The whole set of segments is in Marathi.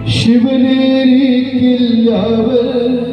शिवनेरी किल्ल्यावर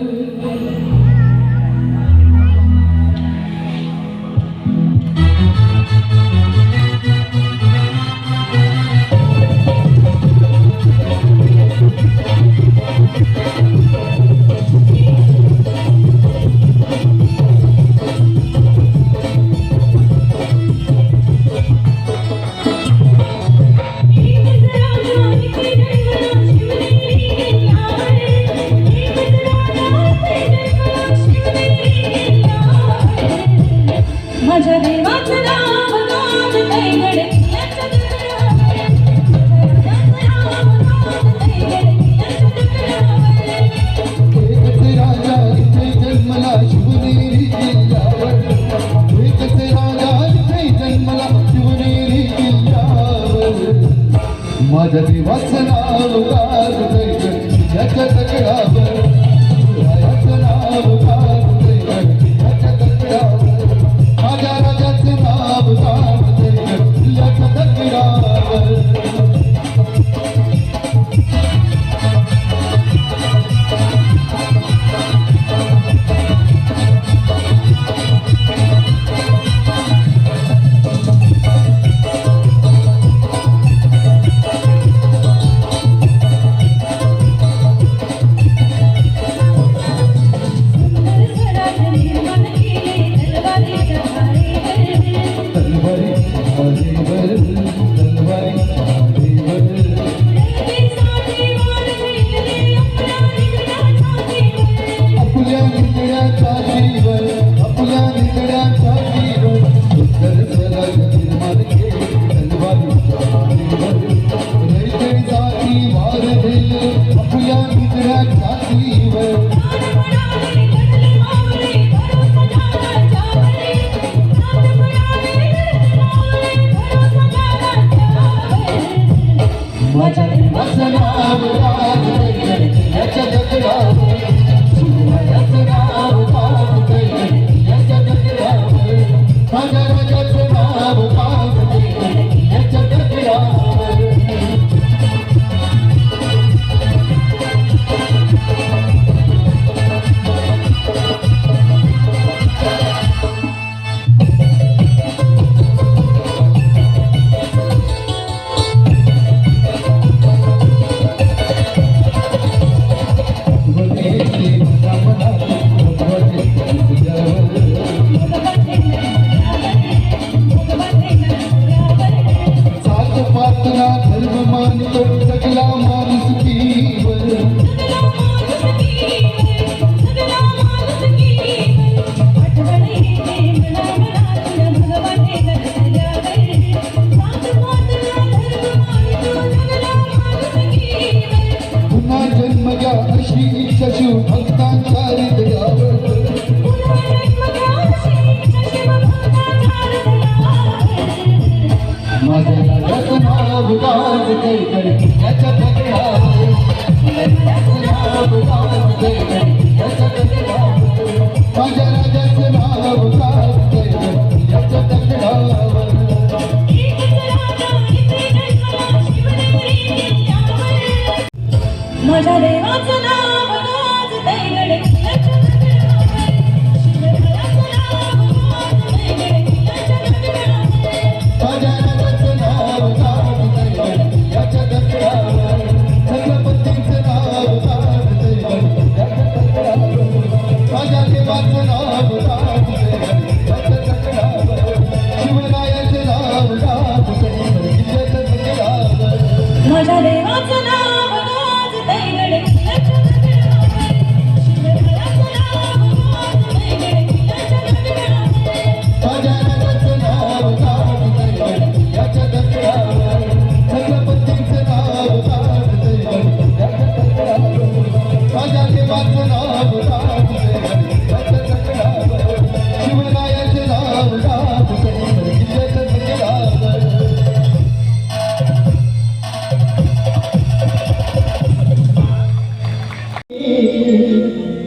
माझ्या देवाचं नाव गाजतंय याच्या दगडावर, रायाचं नाव गाजतंय याच्या दगडावर, माझ्या राजाचं नाव गाजतंय याच्या दगडावर. माझ्या देवाचं नाव गाजतंय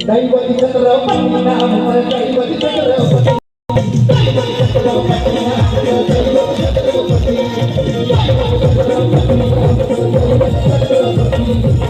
दैवती छत्रपती नाम दैवती छत्रपती दैवती छत्रपती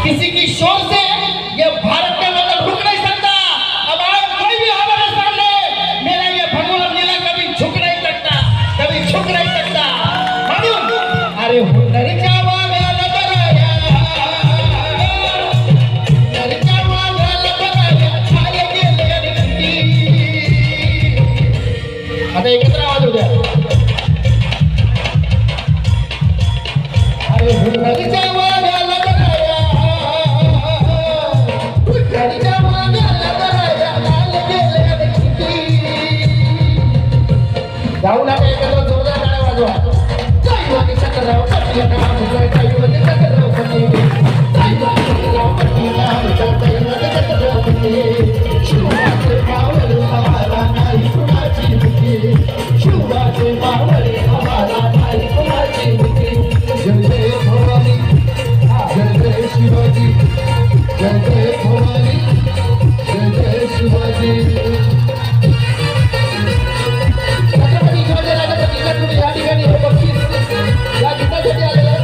किसी की शोर से ये भारत का मतलब रुक नहीं सकता। अब आज कोई भी हमारे सामने मेरा ये भगवान लीला कभी झुक नहीं सकता, कभी झुक नहीं सकता। मालूम अरे हुनर क्या वाला नजर आया, हुनर क्या वाला नजर आया, आगे के लिए आता एकत्र आवाज होत्या। अरे हुनर क्या वाला नजर आया, हुनर क्या वाला नजर आया, आगे के लिए जाऊ नका एकत्र जोरदार टाळ्या वाजवा। जय वाणी शंकरराव पट्टी नाम जय जय वाणी शंकरराव पट्टी, जय वाणी शंकरराव पट्टी नाम जय जय वाणी शंकरराव पट्टी। शिवाचे मावळे आम्हाला नाही कुणाची भीती, शिवाचे मावळे आम्हाला नाही कुणाची भीती। जय जय भवानी, जय जय शिवाजी, जय जय भवानी, जय जय शिवाजी। छत्रपती शिवाजी राजपतीला तुम्ही या ठिकाणी हे बक्षीस या गीतासाठी आलेलं आहे।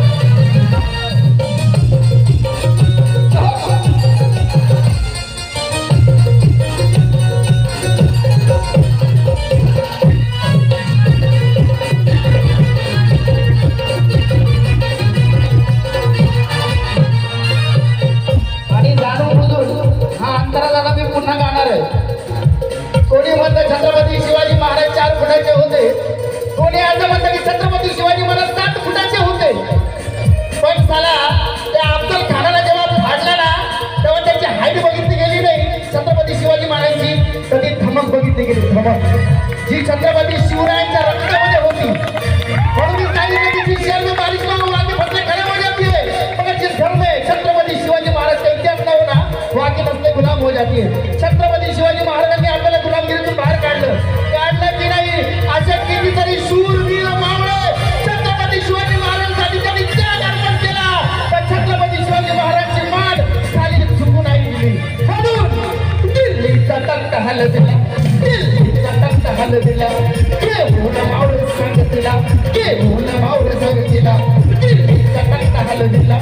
आणि जाणून बुजून हा अंतराळाला मी पुन्हा गाणार आहे। कोणी म्हणतं छत्रपती शिवाजी महाराज 4 फुटाचे होते, कोणी असं म्हणतं की छत्रपती शिवाजी महाराज 7 फुटाचे होते। पण साला त्या अफजल खानाला जेव्हा फाडला ना तेव्हा त्याची हाईट बघितली गेली नाही, छत्रपती शिवाजी महाराजांची कधी धमक बघितली गेली, धमक जी छत्रपती शिवरायांच्या रक्तामध्ये होती। म्हणून मी सांगितलं की जिस शहर में बारिश ना हो आगे फसलें खड़े हो जाती है, मगर जिस घर में छत्रपती शिवाजी महाराज का इतिहास ना हो ना वहाँ की नस्लें गुलाम हो जाती है। छत्रपती शिवाजी महाराजांनी आपल्याला गुलामगिरीतून बाहेर काढलं की नाही, अशा कितीतरी शूरवीर मावळे छत्रपती शिवाजी महाराजांसाठी त्यांनी त्याग अर्पण केला, पण छत्रपती शिवाजी महाराजांची मान खाली झुकू नाही दिली। म्हणून दिल्लीचा तख्त हल दिला, दिल्लीचा तख्त हल दिला, घेऊन मावळे संगतीला, घेऊन मावळे संगतीला, दिल्लीचा तख्त हल दिला,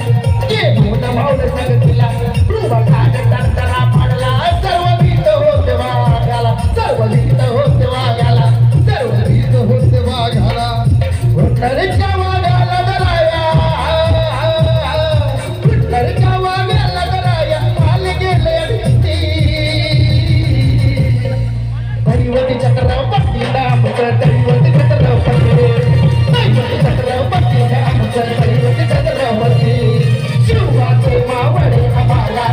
घेऊन मावळे संगतीला। रुबाखात तख्ताला पाडला, सर्व भीत होते वाघाला, सर्व भीत होते वाघाला, सर्व भीत होते वाघाला। हुनरच्या वाघाला दराया, हुनरच्या वाघाला दराया, माल गेले भीती। दैवती चक्रराव पट्टी नामचं, दैवती चक्रराव पट्टी, दैवती चक्रराव पट्टी नामचं, दैवती चक्रराव पट्टी। शिवाचे मावळे आम्हाला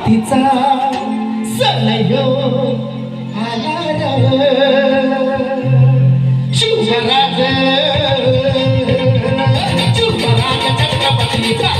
मातीचा सण ह्यो आला शिवराज शिवराज छत्रपतीचा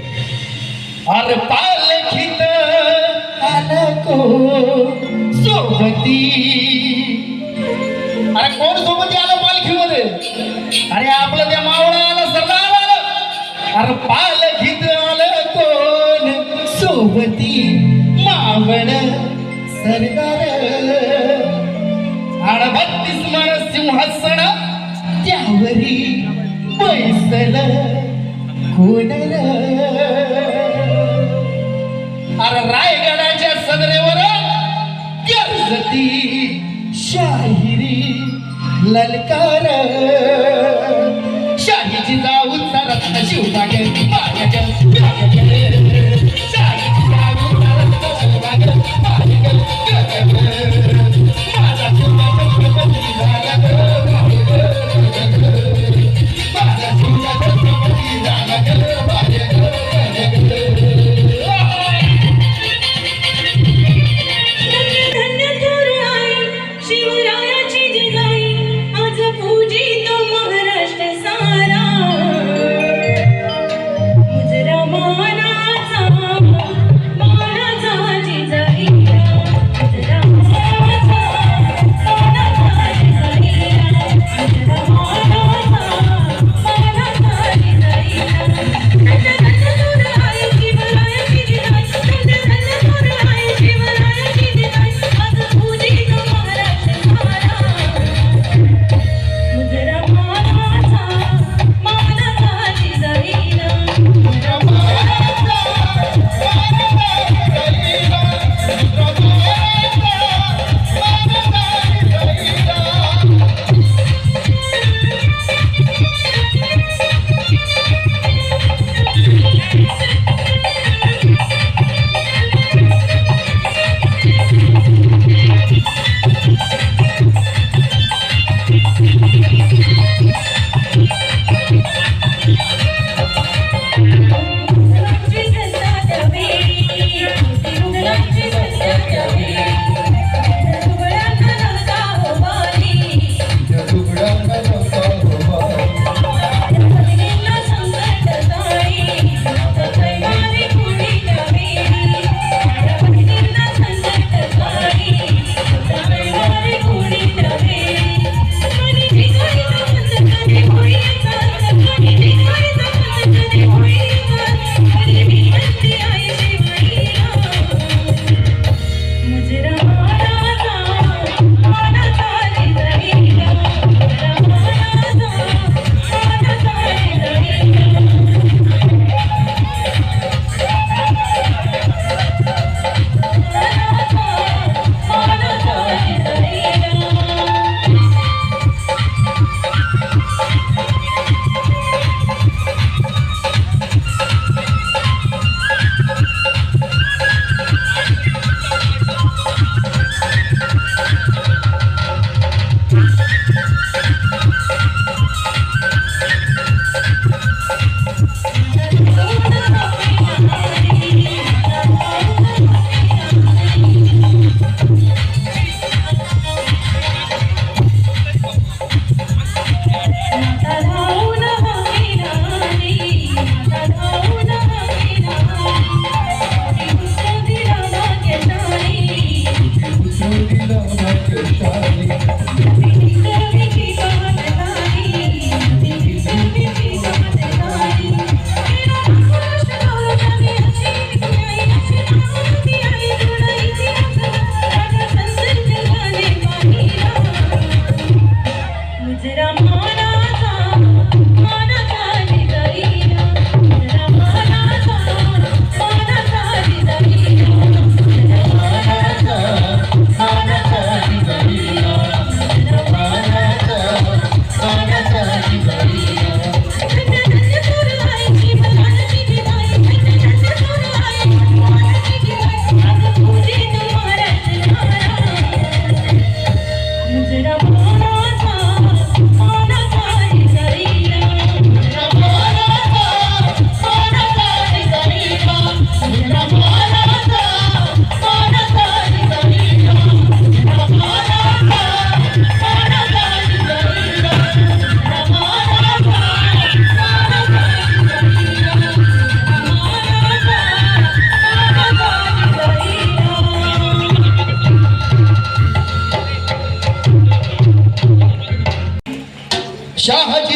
अरे पालखीत आलं कोण सोबती अरे कोण सोबती आलं पालखीमध्ये अरे आपलं त्या मावळा आलं सरदार आलं अरे पालखीत आलं कोण सोबती मावळ सरदार आणि 32 माण सिंहासन त्यावरी बैसल कोणल अरे रायगडाच्या सदरेवर गरजती शाहिरी ललकार शाहीची जाऊ सरत शिवबाग शाहीची जाऊ सरत शिवबाग माझा छत्रपती झाला माझा छत्रपती झाला धन्य थोर आई शिवरायाची जिजाई आज पूजितो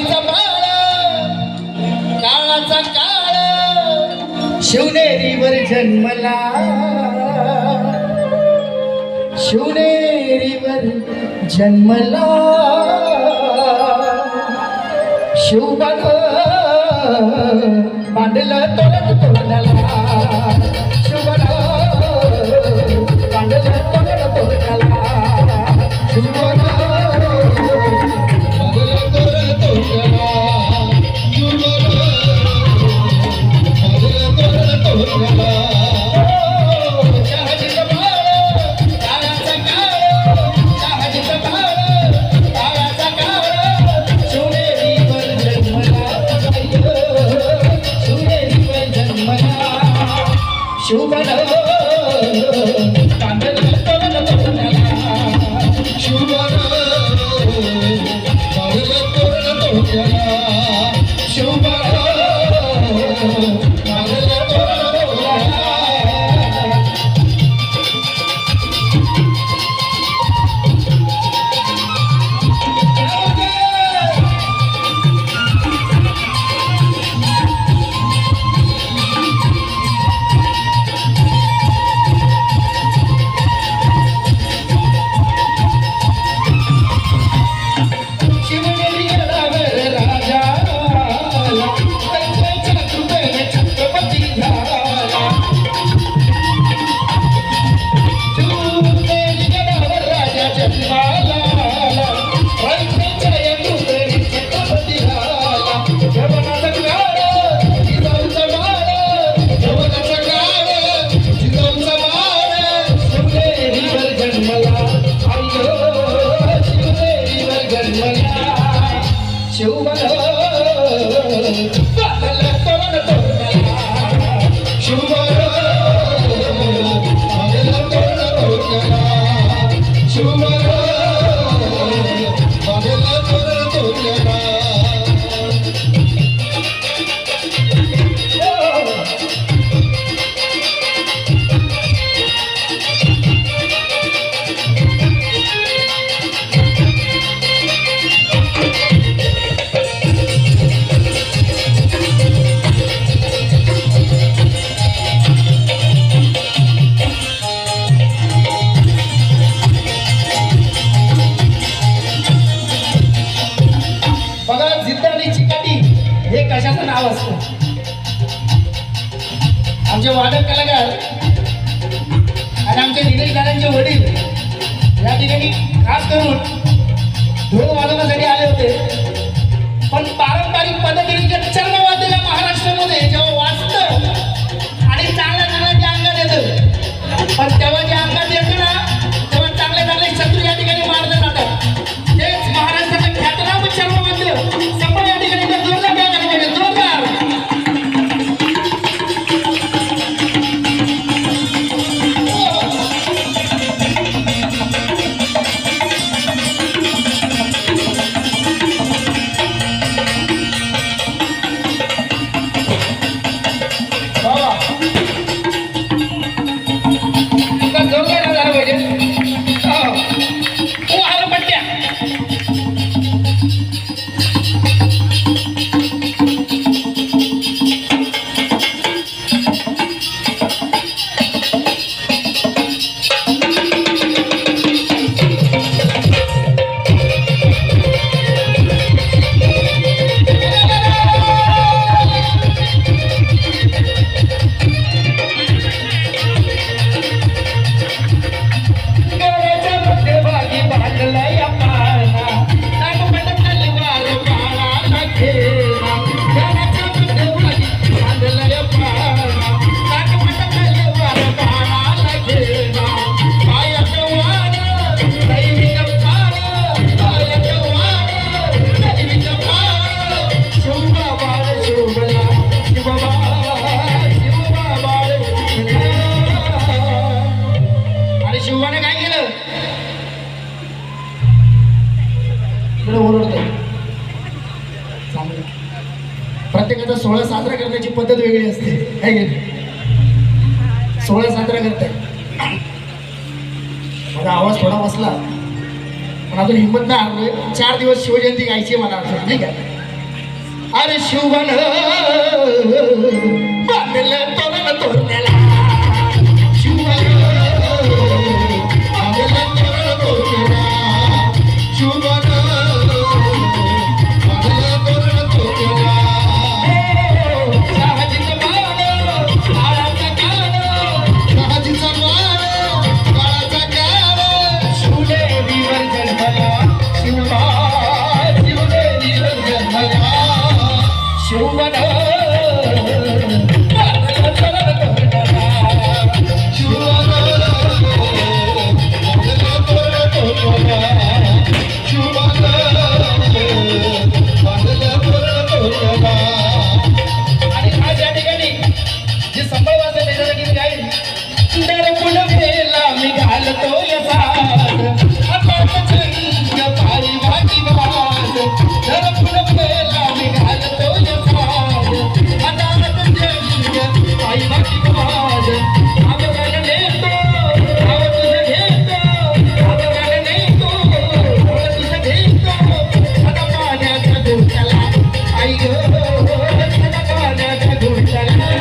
चहाजीचा बाळ काळाचा काळ शिवनेरीवर जन्मला शिवनेरीवर जन्मला शिवबन बांधलं तोरण तोरणाला शिवबन बांधलं तोरण तोरणाला शिवबन आमचे वादक कलाकार आणि आमचे निलेशदारांचे वडील या ठिकाणी खास करून ढोल वादनासाठी आले होते. पण पारंपरिक पद्धतीने जे चर्मवाद्य या महाराष्ट्रामध्ये जेव्हा वाजतं आणि चांगल्या चांगल्या अंगात येतं, पण तेव्हा जे अंगात येतं ना तेव्हा चांगले चांगले शत्रू या ठिकाणी मारले जातात. तेच महाराष्ट्राचं ख्यातनाम चर्मवाद्य संपन्न या ठिकाणी जोरदार या ठिकाणी जोरदार प्रत्येकाचा सोहळा साजरा करण्याची पद्धत वेगळी असते, है की नाही? सोहळा साजरा करताय, माझा आवाज थोडा बसला पण अजून हिंमत नाही हरलोय. 4 दिवस शिवजयंती गायची मला अजून, ठीक आहे. अरे शिवबन बांधलं तोरण तोरण्याला शिवबन बांधलं तोरण तोरण्याला शिवबन बांधलं तोरण तोरण्याला शहाजीचं मान काळाचा काळ शहाजीचं मान काळाचा काळ शिवदेवीवर जन्मला शिवबा शिवदेवीवर जन्मला शिवबन आणि आज या ठिकाणी जे संभव असेल त्याच्यासाठी मी गाईल दरपुण फेला मी घालतो पारी भाटी भात दरपुण फेला मी घालतो पारी भाटी भात आवगाला नेतो आव तुझं घेतो आवगाला नेतो तुझं घेतो आता पाण्याच्या गोष्टाला आई ग आता पाण्याच्या गोष्टाला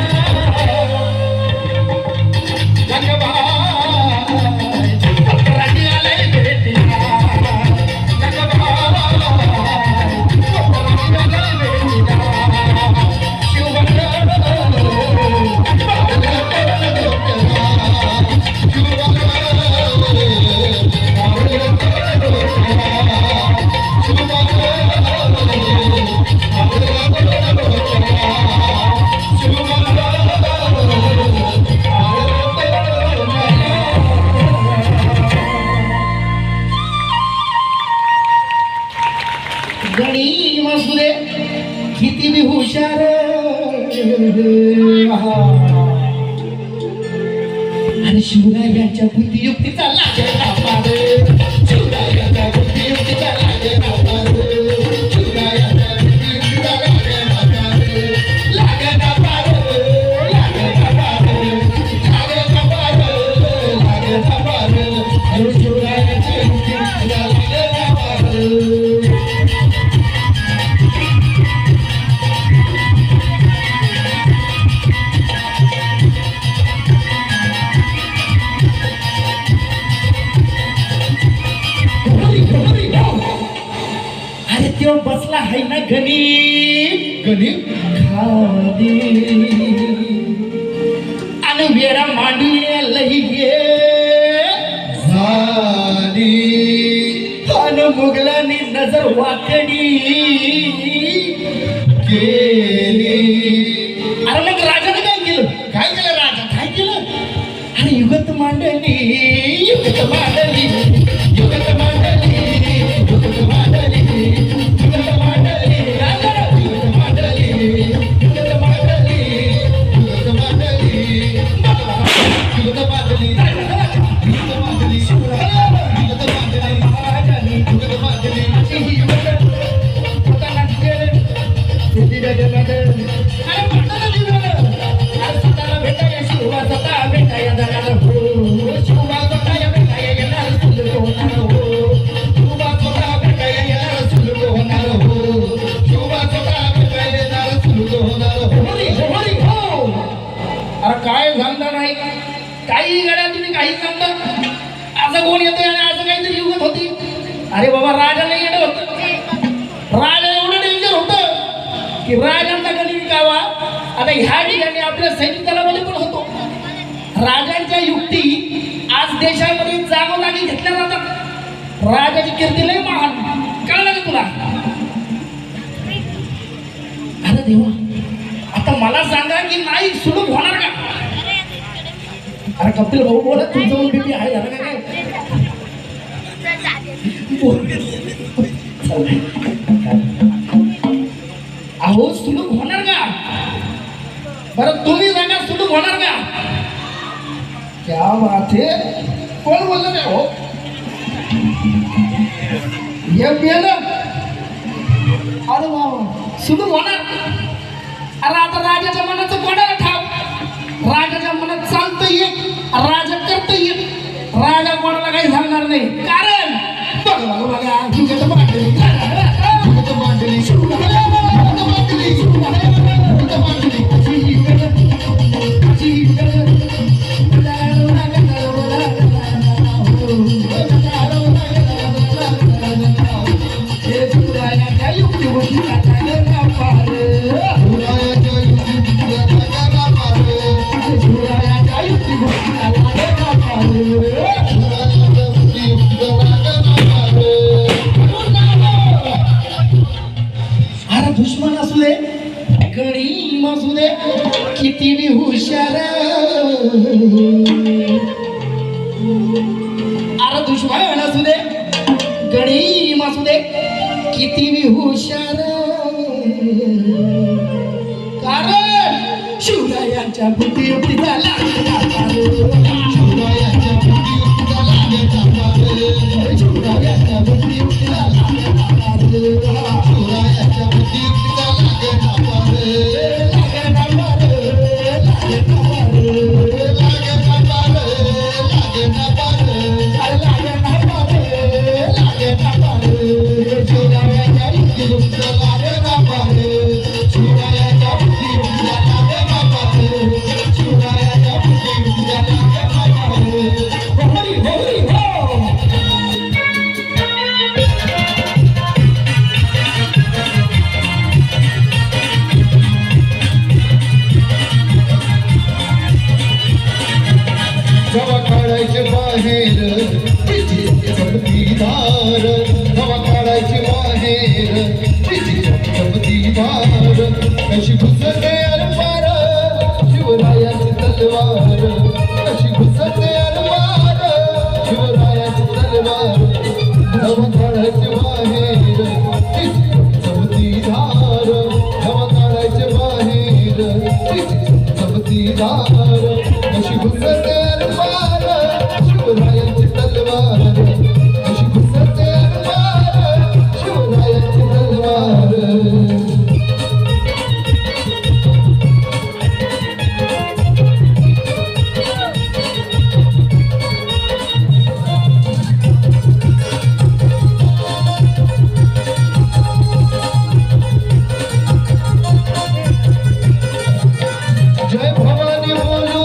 गणी मसुरे किती बी हुशार आणि शिवरायांच्या बुद्धियुक्तीचा लागे नापार शिवरायांच्या बुद्धियुक्तीचा लागे नापार शिवरायांच्या बुद्धियुक्तीचा लागे नापार लागे नापार लागे नापार लागे नापार लागे नापार आणि शिवरायांच्या बुद्धियुक्तीचा लागे नापार अरे त्यो बसला आहे ना गणी गणी खाली आणि वेळा मांडी लई गे झाली आणि मुघलांनी नजर वाकडी केली अरे मग राजाने काय केलं राजा काय केलं अरे युगत मांडली युगत मांडली युगत मांडली युगत मांडली युगत मांडली राजा युगत मांडली युगत मांडली युगत मांडली युगत मांडली युगत मांडली युगत मांडली महाराजांनी युगत मांडली अशी ही युगत स्वतःला केलं सिद्धी गजमत अरे म्हणताना लिहिलं अरे स्वतःला भेटाया शिवा स्वतः भेटाया जाणार हो शिवा स्वतः भेटाया येणार सुलभ होणार हो शिवा स्वतः भेटाया येणार सुलभ होणार हो शिवा स्वतः भेटाया येणार सुलभ होणार हो अरे काय सांगता नाही काही गड्या तुम्ही काही सांगता असं कोण येतोय आणि असं काहीतरी युगत होती अरे बाबा राजाला येणं होतं राजा एवढं डेंजर होतं की राजांचा गणी गावा आता ह्या ठिकाणी आपल्या सैनिक दलामध्ये पण होतो राजांच्या युक्ती आज देशामध्ये जागोजागी घेतल्या जातात राजाची कीर्ती लय महान कळलं का तुला अरे देवा आता मला सांगा की नाही सुलभ होणार का अरे कपिल भाऊ बोलत तुमचं मुलगी बी आहे झालं का काय अहो सुलभ होणार का बरं तुम्ही सांगा सुलभ होणार का क्या बात है कोण बोललं नाही हो अरे वा सुलभ होणार अरे आता राजाच्या मनाचं कोणाला ठाव राजाच्या मनात चालतं येत राजा करता येत राजा कोणाला काही सांगणार नाही कारण बघा बघा बघा गणी मासू दे किती बी हुशार अरे दुश्मन असू दे गणी मासू दे किती बी हुशार कारण शिवरायांच्या बुद्धियुक्तीचा लागला शिवरायांच्या बुद्धियुक्तीचा लागला शिवरायांच्या बुद्धियुक्तीचा लागला शिवरायांच्या बुद्धियुक्तीचा हवा काढायचे बाहेर चमतीदार हवा काढायचे बाहेर चमतीदार कशी घुसते अलमार शिवरायाची तलवार कशी घुसते अलमार शिवरायाची तलवार हवा काढायचे बाहेर चमतीदार हवा काढायचे बाहेर चमतीदार कशी घुसते शिवरायांची तलवार अशी घुसते अलमार शिवरायांची तलवार जय भवानी बोलू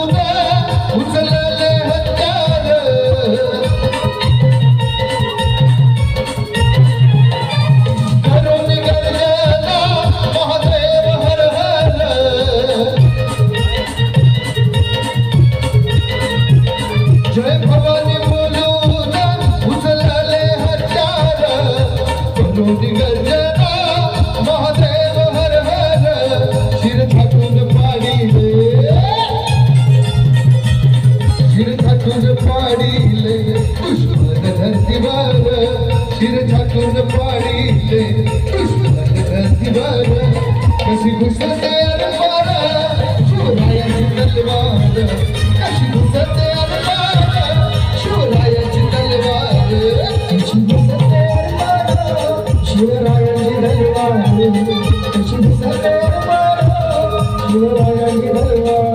उचलले हत्यार करून गर्जना महादेव हर हर जय भवानी बोलून उचलले हत्यार करून गर्जना महादेव हर हर शिर थाटून पाडीले दुश्मन धरतीवर शिर झाकून पाडीले दुश्मन धरतीवर कशी घुसते अलमार शिवरायाची तलवार कशी घुसते अलमार शिवरायाची तलवार कशी घुसते अलमार शिवरायाची तलवार कशी घुसते अलमार शिवरायाची तलवार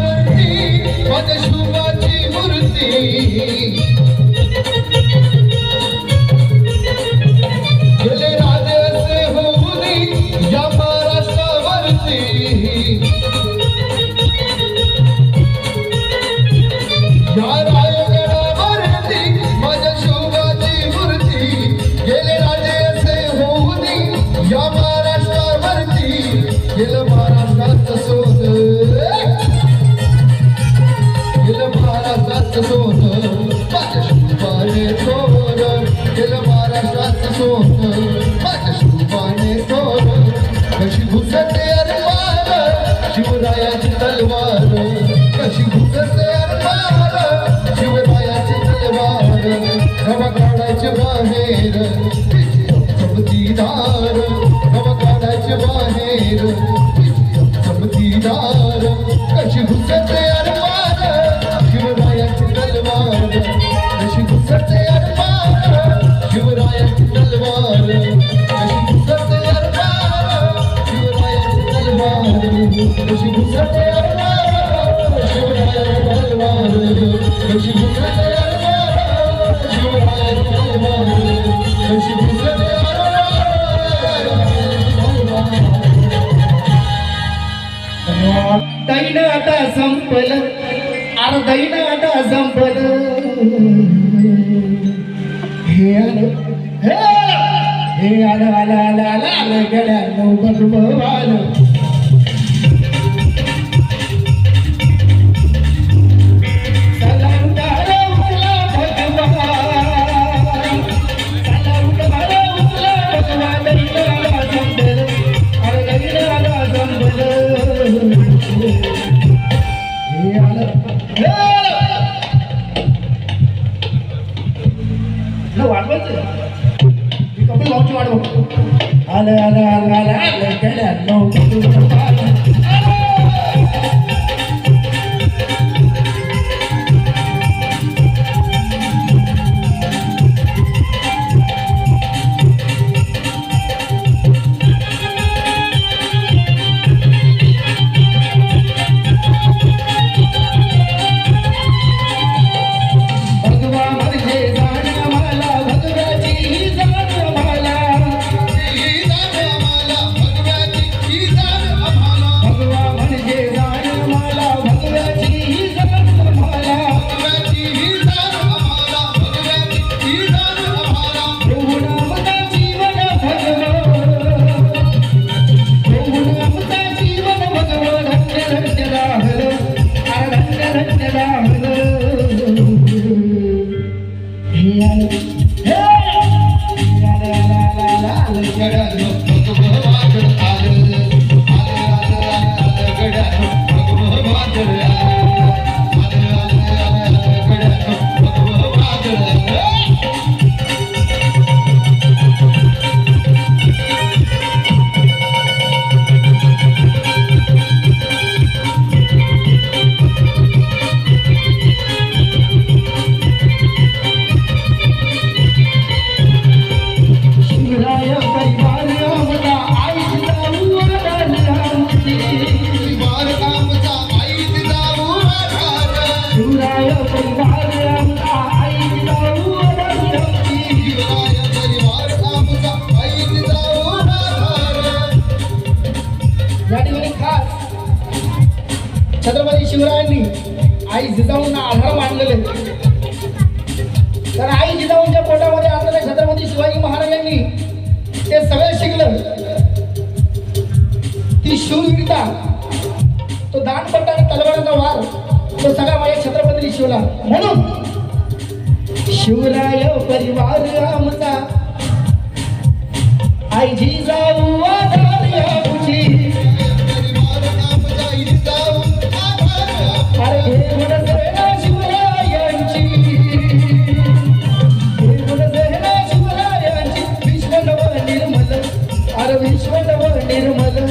माझ्या शुभाची मूर्ती गेले राजे असे होऊन या महाराष्ट्रावरती या रायगडावरती माझ्या शुभाची मूर्ती गेले राजे असे होऊन या महाराष्ट्रावरती गेलं महाराष्ट्राचं सोनं महाराष्ट्राचं सोनं माझ्या शुभाने थोर गेलं महाराष्ट्राचं सोनं माझ्या शुभाने थोर कशी घुसते अलमार शिवरायाची तलवार कशी घुसते अलमार शिवरायाची तलवार हवा काढायचे बाहेर चमतीदार हवा काढायचे बाहेर चमतीदार कशी घुसते अलमार शिवरायाची तलवार कशी घुसते अलमार शिवरायाची तलवार कशी घुसते अलमार शिवरायाची तलवार कशी घुसते अलमार शिवरायाची तलवार कशी घुसते अलमार शिवरायाची तलवार कशी घुसते दैन आता संपलं अरे दैन आता संपलं हे आलं हे आलं आलं आलं आलं आलं गड्यानं भगवान आलं आलं आलं आलं आलं गड्यानं भगवान छत्रपती शिवरायांनी आई जिजाऊंना आधार मानलेले तर आई जिजाऊंच्या पोटामध्ये असलेल्या छत्रपती शिवाजी महाराजांनी ते सगळं शिकलं ती शूरवीरता तो दानपट्टा आणि तलवारीचा वार तो सगळा माझ्या छत्रपतीने शिवला म्हणून शिवराय परिवार आमचा आई जिजाऊ आधार आमची अरे हे गुणसेना शिवरायांची हे गुणसेना शिवरायांची विश्व नव निर्मल अरे विश्व नव निर्मल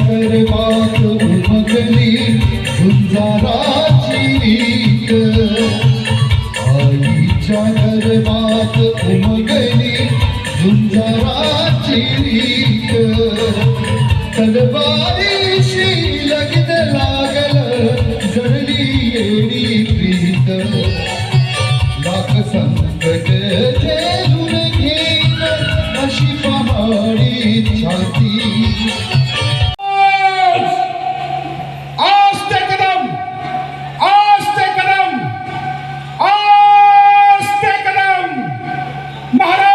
कर बात उमगली झुंजाराची रीत आईच्या गर्भात उमगली झुंजाराची रीत तलवारीशी लगन लागल जडली येडी प्रीत लाख संकट झेलून घेत अशी पहाडी छाती आस्ते कदम आस्ते कदम आस्ते कदम महाराज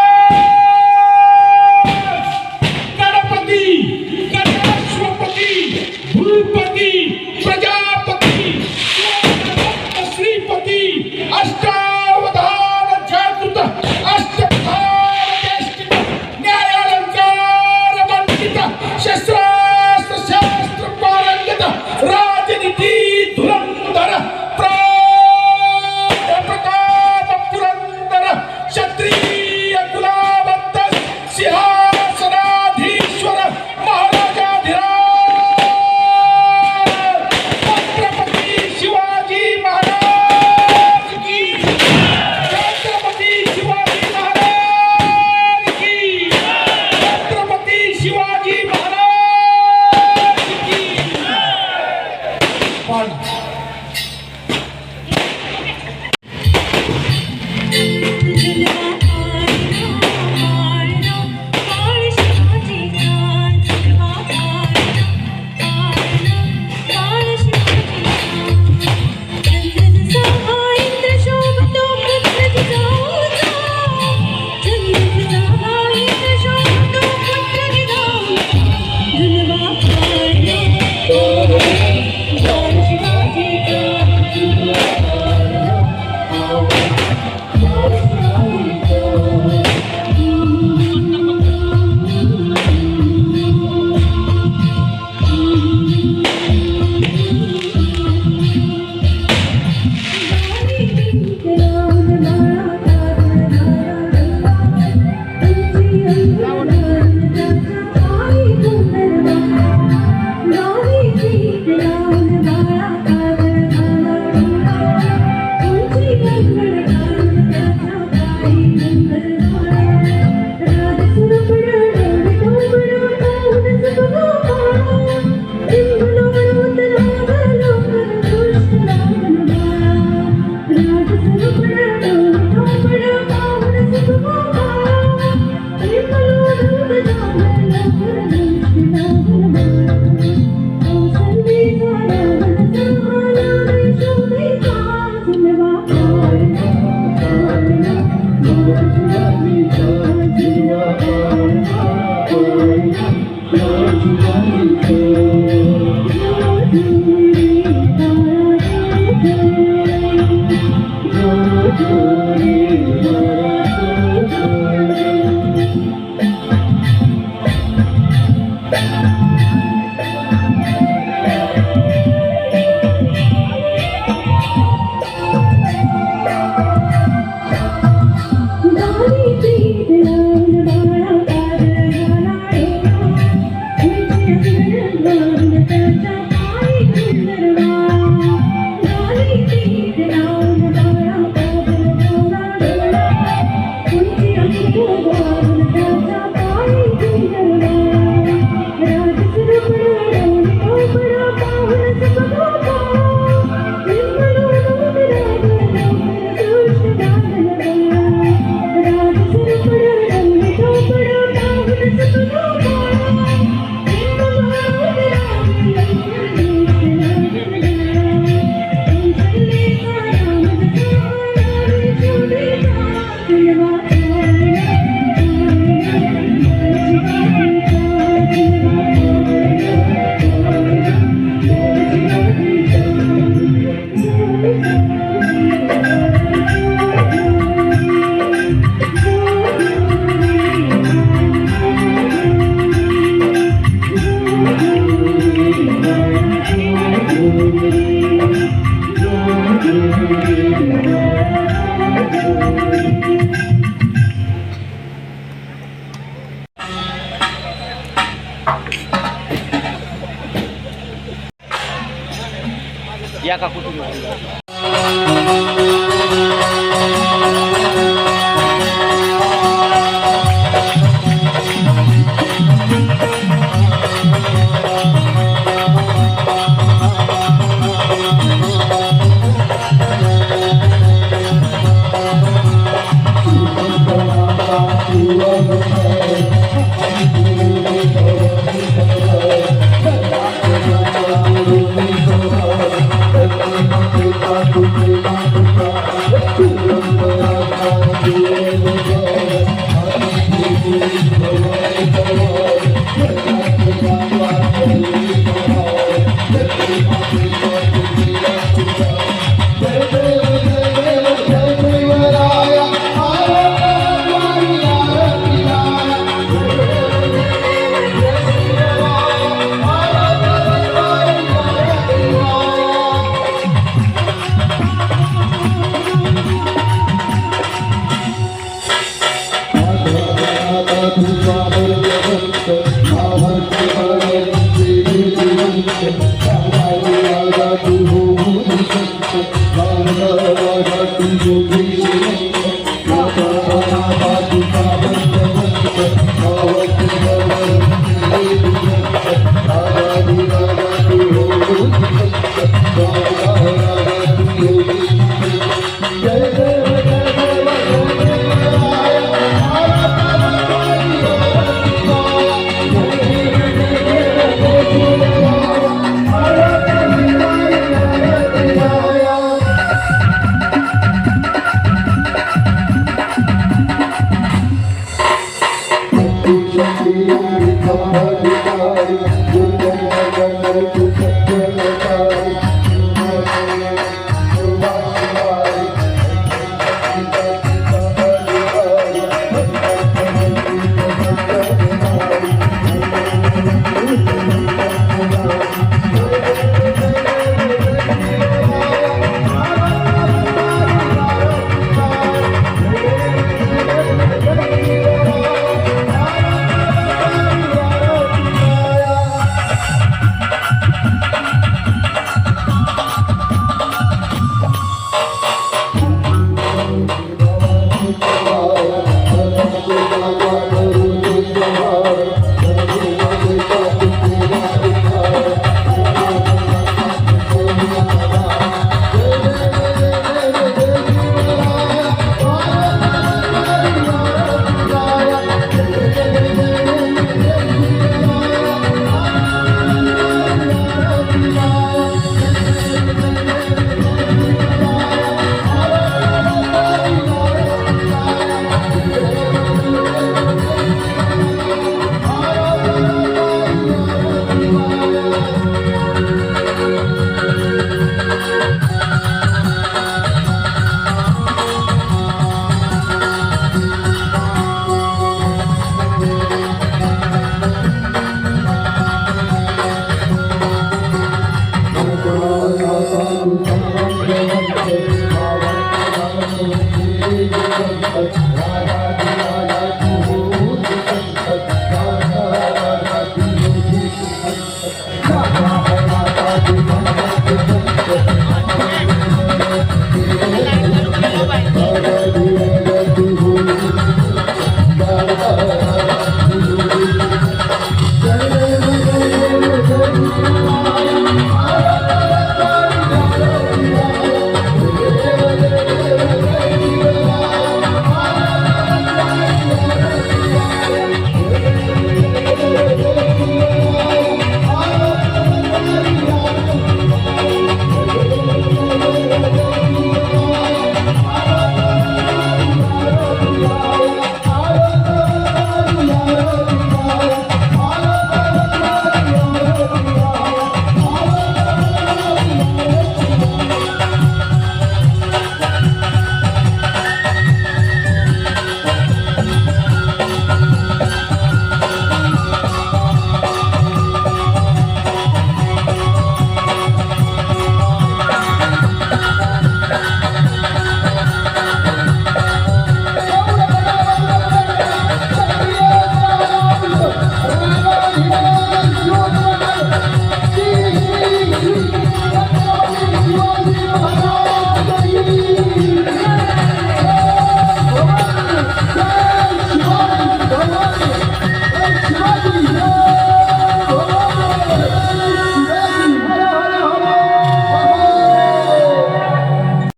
गणपती गणेशपती भूपती प्रजापती श्रीपती अष्टावधान जागृत अष्टधान देष्टित न्यायालंकार मंडित शस्त्रास्त्र शास्त्र पारंगत राजनीती धुरंधर प्रताप पुरंदर क्षत्रिय कुलावंत सिंहासनाधीश्वर महाराजाधिराज छत्रपती शिवाजी महाराज की छत्रपती शिवाजी महाराज की छत्रपती शिवाजी महाराज की पण शिवाजी या काकू तुम्ही